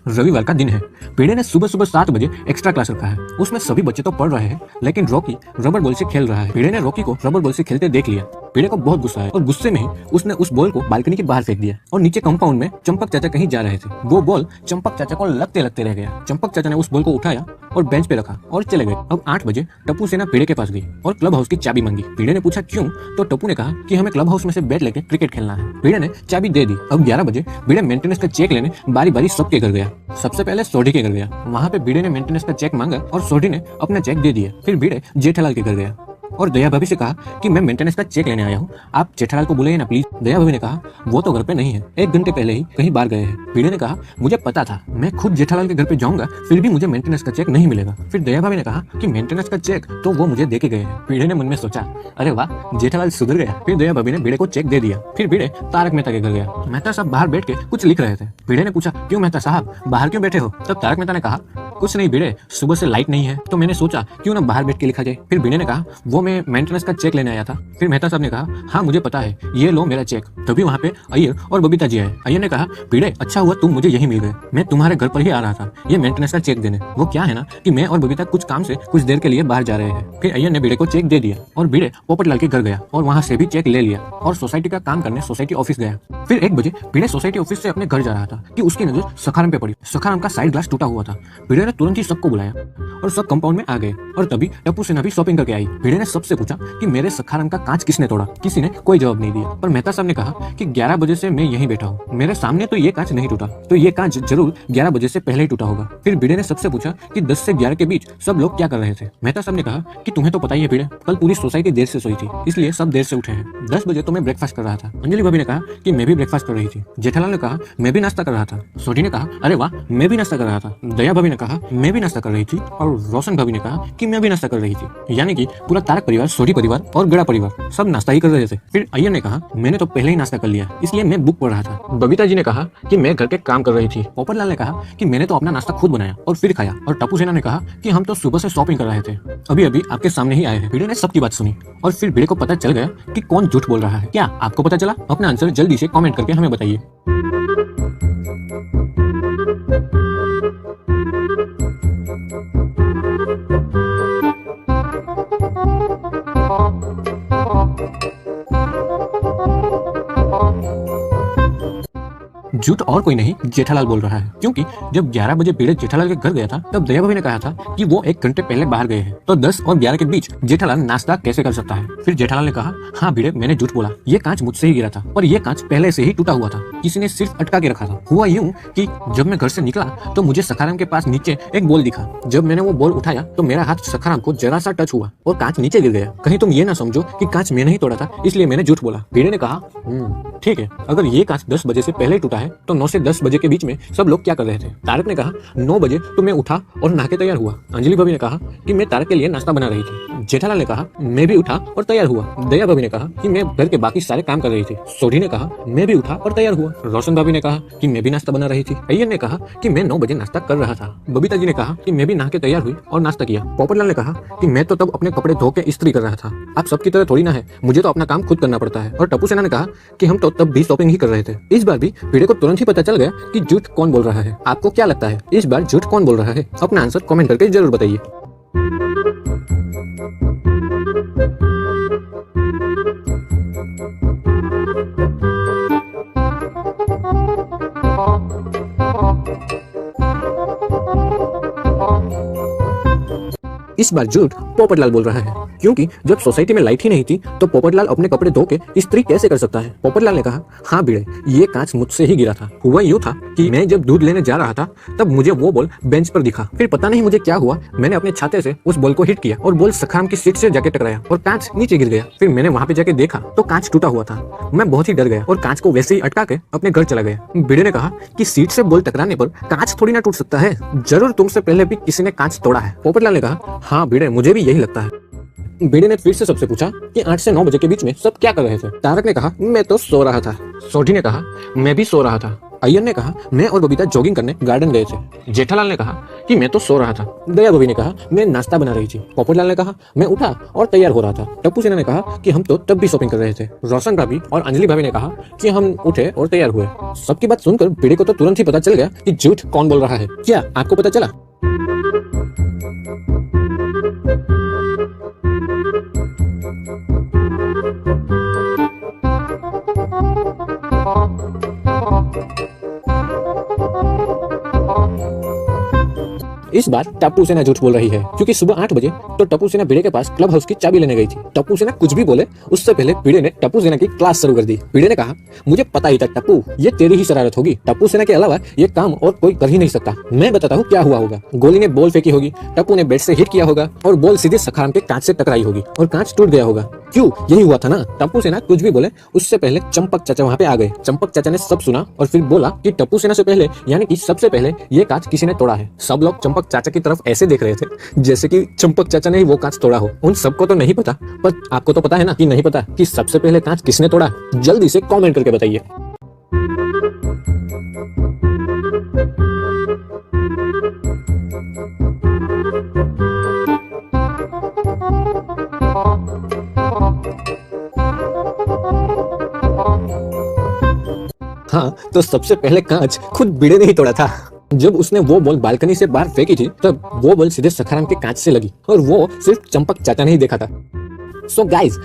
रविवार का दिन है। भिड़े ने सुबह सुबह 7 बजे एक्स्ट्रा क्लास रखा है। उसमें सभी बच्चे तो पढ़ रहे हैं, लेकिन रॉकी रबर बॉल से खेल रहा है। भिड़े ने रॉकी को रबर बॉल से खेलते देख लिया। भिड़े को बहुत गुस्सा है और गुस्से में ही उसने उस बॉल को बालकनी के बाहर फेंक दिया और नीचे कंपाउंड में चंपक चाचा कहीं जा रहे थे। वो बॉल चंपक चाचा को लगते लगते रह गया। चंपक चाचा ने उस बॉल को उठाया और बेंच पे रखा और चले गए। अब 8 बजे टप्पू सेना भिड़े के पास गई और क्लब हाउस की चाबी मांगी। भिड़े ने पूछा क्यों, तो टप्पू ने कहा कि हमें क्लब हाउस में से बैट लेके क्रिकेट खेलना है। भिड़े ने चाबी दे दी। अब 11 बजे भिड़े मेंटेनेंस का चेक लेने बारी बारी सबके घर गया। सबसे पहले सोढ़ी के घर गया। वहाँ पे भिड़े ने मेंटेनेंस का चेक मांगा और सोढ़ी ने अपना चेक दे दिया। फिर भिड़े जेठालाल के घर गया और दया भाभी से कहा कि मैं मेंटेनेंस का चेक लेने आया हूँ, आप जेठालाल को बुलाइए ना प्लीज। दया भाभी ने कहा वो तो घर पे नहीं है, 1 घंटे पहले ही कहीं बाहर गए हैं। भिड़े ने कहा मुझे पता था, मैं खुद जेठालाल के घर पे जाऊंगा फिर भी मुझे मेंटेनेंस का चेक नहीं मिलेगा। फिर दया भाभी ने कहा कि मेंटेनेंस का चेक तो वो मुझे दे के गए हैं। भिड़े ने मन में सोचा अरे वाह जेठालाल सुधर गया। फिर दया भाभी ने भिड़े को चेक दे दिया। फिर भिड़े तारक मेहता के घर गया। मेहता साहब बाहर बैठ के कुछ लिख रहे थे। भिड़े ने पूछा क्यों मेहता साहब बाहर क्यों बैठे हो। तब तारक मेहता ने कहा कुछ नहीं भिड़े, सुबह से लाइट नहीं है तो मैंने सोचा क्यों ना बाहर बैठ के लिखा जाए। फिर भिड़े ने कहा वो मैं मेंटेनेंस का चेक लेने आया था। फिर मेहता साहब ने कहा हाँ मुझे पता है, ये लो मेरा चेक। तभी वहाँ पे अय्यर और बबीता जी आए। अय्यर ने कहा भिड़े अच्छा हुआ तुम मुझे यही मिल गए, मैं तुम्हारे घर पर ही आ रहा था ये मेंटेनेंस का चेक देने। वो क्या है ना कि मैं और बबीता कुछ काम से कुछ देर के लिए बाहर जा रहे हैं। फिर अय्यर ने भिड़े को चेक दे दिया और भिड़े पोपटलाल के घर गया और वहाँ से भी चेक ले लिया और सोसाइटी का काम करने सोसाइटी ऑफिस गया। फिर 1 बजे भिड़े सोसाइटी ऑफिस से अपने घर जा रहा था कि उसकी नजर सखाराम पे पड़ी। सखाराम का साइड ग्लास टूटा हुआ था। भिड़े ने तुरंत ही सबको बुलाया और सब कंपाउंड में आ गए और तभी टप्पू सेना भी शॉपिंग करके आई। भिड़े ने सबसे पूछा कि मेरे सखाराम का कांच किसने तोड़ा। किसी ने कोई जवाब नहीं दिया। पर मेहता साहब ने कहा कि 11 बजे से मैं यहीं बैठा हूँ, मेरे सामने तो ये कांच नहीं टूटा, तो ये कांच जरूर 11 बजे से पहले ही टूटा होगा। फिर भिड़े ने सबसे पूछा कि 10 से 11 के बीच सब लोग क्या कर रहे थे। मेहता साहब ने कहा कि तुम्हें तो पता ही है भिड़े, कल पूरी सोसाइटी देर से सोई थी इसलिए सब देर से उठे हैं। 10 बजे तो मैं ब्रेकफास्ट कर रहा था। अंजलि भाभी ने कहा कि मैं भी ब्रेकफास्ट कर रही थी। जेठालाल ने कहा मैं भी नाश्ता कर रहा था। सोढ़ी ने कहा अरे वाह मैं भी नाश्ता कर रहा था। दया भाभी ने कहा मैं भी नाश्ता कर रही थी और रोशन भाभी ने कहा कि मैं भी नाश्ता कर रही थी। यानी कि पूरा तारक परिवार, सोढ़ी परिवार और गड़ा परिवार सब नाश्ता ही कर रहे थे। फिर अय्यर ने कहा मैंने तो पहले ही नाश्ता कर लिया इसलिए मैं बुक पढ़ रहा था। बबीता जी ने कहा कि मैं घर के काम कर रही थी। पोपटलाल ने कहा कि मैंने तो अपना नाश्ता खुद बनाया और फिर खाया। और टप्पू सेना ने कहा कि हम तो सुबह से शॉपिंग कर रहे थे, अभी अभी आपके सामने ही आए हैं। भिड़े ने सबकी बात सुनी और फिर भिड़े को पता चल गया कि कौन झूठ बोल रहा है। क्या आपको पता चला? अपना आंसर जल्दी से कमेंट करके हमें बताइए। झूठ और कोई नहीं जेठालाल बोल रहा है, क्योंकि जब 11 बजे भिड़े जेठालाल के घर गया था तब दया भाभी ने कहा था कि वो 1 घंटे पहले बाहर गए हैं, तो 10 और 11 के बीच जेठालाल नाश्ता कैसे कर सकता है। फिर जेठालाल ने कहा हाँ भिड़े मैंने झूठ बोला, ये कांच मुझसे ही गिरा था और ये कांच पहले से ही टूटा हुआ था, किसी ने सिर्फ अटका के रखा था। हुआ यूं कि जब मैं घर से निकला तो मुझे सखाराम के पास नीचे एक बॉल दिखा। जब मैंने वो बॉल उठाया तो मेरा हाथ सखाराम को जरा सा टच हुआ और कांच नीचे गिर गया। कहीं तुम ये ना समझो कि कांच मैंने ही तोड़ा था इसलिए मैंने झूठ बोला। भिड़े ने कहा ठीक है, अगर ये कांच 10 बजे से पहले टूटा है तो 9 से 10 बजे के बीच में सब लोग क्या कर रहे थे। तारक ने कहा 9 बजे तो मैं उठा और नहा के तैयार हुआ। अंजलि भाभी ने कहा कि मैं तारक के लिए नाश्ता बना रही थी। जेठालाल ने कहा मैं भी उठा और तैयार हुआ। दया भाभी ने कहा कि मैं घर के बाकी सारे काम कर रही थी। सोढ़ी ने कहा मैं भी उठा और तैयार हुआ। रोशन भाभी ने कहा कि मैं भी नाश्ता बना रही थी। अय्यर ने कहा कि मैं 9 बजे नाश्ता कर रहा था। बबीता जी ने कहा कि मैं भी नहा के तैयार हुई और नाश्ता किया। पोपटलाल ने कहा कि मैं तो तब अपने कपड़े धो के इस्त्री कर रहा था, आप सबकी तरह थोड़ी ना है, मुझे तो अपना काम खुद करना पड़ता है। और टप्पू सेना ने कहा कि हम तो तब भी शॉपिंग ही कर रहे थे। इस बार भी भिड़े को तुरंत ही पता चल गया कि झूठ कौन बोल रहा है। आपको क्या लगता है इस बार झूठ कौन बोल रहा है? अपना आंसर कमेंट करके जरूर बताइए। इस बार झूठ पोपटलाल बोल रहा है, क्योंकि जब सोसाइटी में लाइट ही नहीं थी तो पोपटलाल अपने कपड़े धो के इस्त्री कैसे कर सकता है। पोपटलाल ने कहा हाँ भिड़े ये कांच मुझसे ही गिरा था। हुआ यूं था कि मैं जब दूध लेने जा रहा था तब मुझे वो बॉल बेंच पर दिखा। फिर पता नहीं मुझे क्या हुआ, मैंने अपने छाते से उस बॉल को हिट किया और बॉल सखाराम की सीट से जाके टकराया और कांच नीचे गिर गया। फिर मैंने वहाँ पे जाके देखा तो कांच टूटा हुआ था। मैं बहुत ही डर गया और कांच को वैसे ही अटका के अपने घर चला गया। भिड़े ने कहा कि सीट से बॉल टकराने पर कांच थोड़ी ना टूट सकता है, जरूर तुमसे पहले भी किसी ने कांच तोड़ा है। पोपटलाल ने कहा हाँ भिड़े मुझे भी यही लगता है। भिड़े ने फिर से सबसे पूछा कि 8 से 9 बजे के बीच में सब क्या कर रहे थे। तारक ने कहा मैं तो सो रहा था। सोढ़ी ने कहा मैं भी सो रहा था। अय्यर ने कहा, मैं और बबीता जॉगिंग करने गार्डन गए थे। जेठालाल ने कहा कि मैं तो सो रहा था। दया भाभी ने कहा, मैं नाश्ता बना रही थी। पोपटलाल ने कहा, मैं उठा और तैयार हो रहा था। टप्पू सेना ने कहा कि हम तो तब भी शॉपिंग कर रहे थे। रोशन भाभी और अंजलि भाभी ने कहा कि हम उठे और तैयार हुए। सबकी बात सुनकर भिड़े को तो तुरंत ही पता चल गया कि झूठ कौन बोल रहा है। क्या आपको पता चला? इस बार टप्पू सेना झूठ बोल रही है, क्योंकि सुबह 8 बजे तो टप्पू सेना भिड़े के पास क्लब हाउस की चाबी लेने गई थी। टप्पू सेना कुछ भी बोले उससे पहले भिड़े ने टप्पू सेना की क्लास शुरू कर दी। भिड़े ने कहा, मुझे पता ही था टप्पू, ये तेरी ही शरारत होगी। टप्पू सेना के अलावा ये काम और कोई कर ही नहीं सकता। मैं बताता हूँ क्या हुआ होगा। गोली ने बॉल फेंकी होगी, टप्पू ने बैट से हिट किया होगा और बॉल सीधे सखाराम के कांच से टकराई होगी और कांच टूट गया होगा। क्यों? यही हुआ था ना। टप्पू सेना कुछ भी बोले उससे पहले चंपक चाचा वहाँ पे आ गए। चंपक चाचा ने सब सुना और फिर बोला कि टप्पू सेना से पहले, यानी कि सबसे पहले ये कांच किसी ने तोड़ा है। सब लोग चंपक चाचा की तरफ ऐसे देख रहे थे जैसे कि चंपक चाचा ने ही वो कांच तोड़ा हो। उन सबको तो नहीं पता, पर आपको तो पता है ना कि नहीं पता कि सबसे पहले कांच किसने तोड़ा। जल्दी से कमेंट करके बताइए। हाँ, तो सबसे पहले कांच खुद भिड़े ने ही तोड़ा था। जब उसने वो बॉल बालकनी से बाहर फेंकी थी तब वो बॉल सीधे सखाराम के कांच से लगी और वो सिर्फ चंपक चाचा ने ही देखा था। So guys,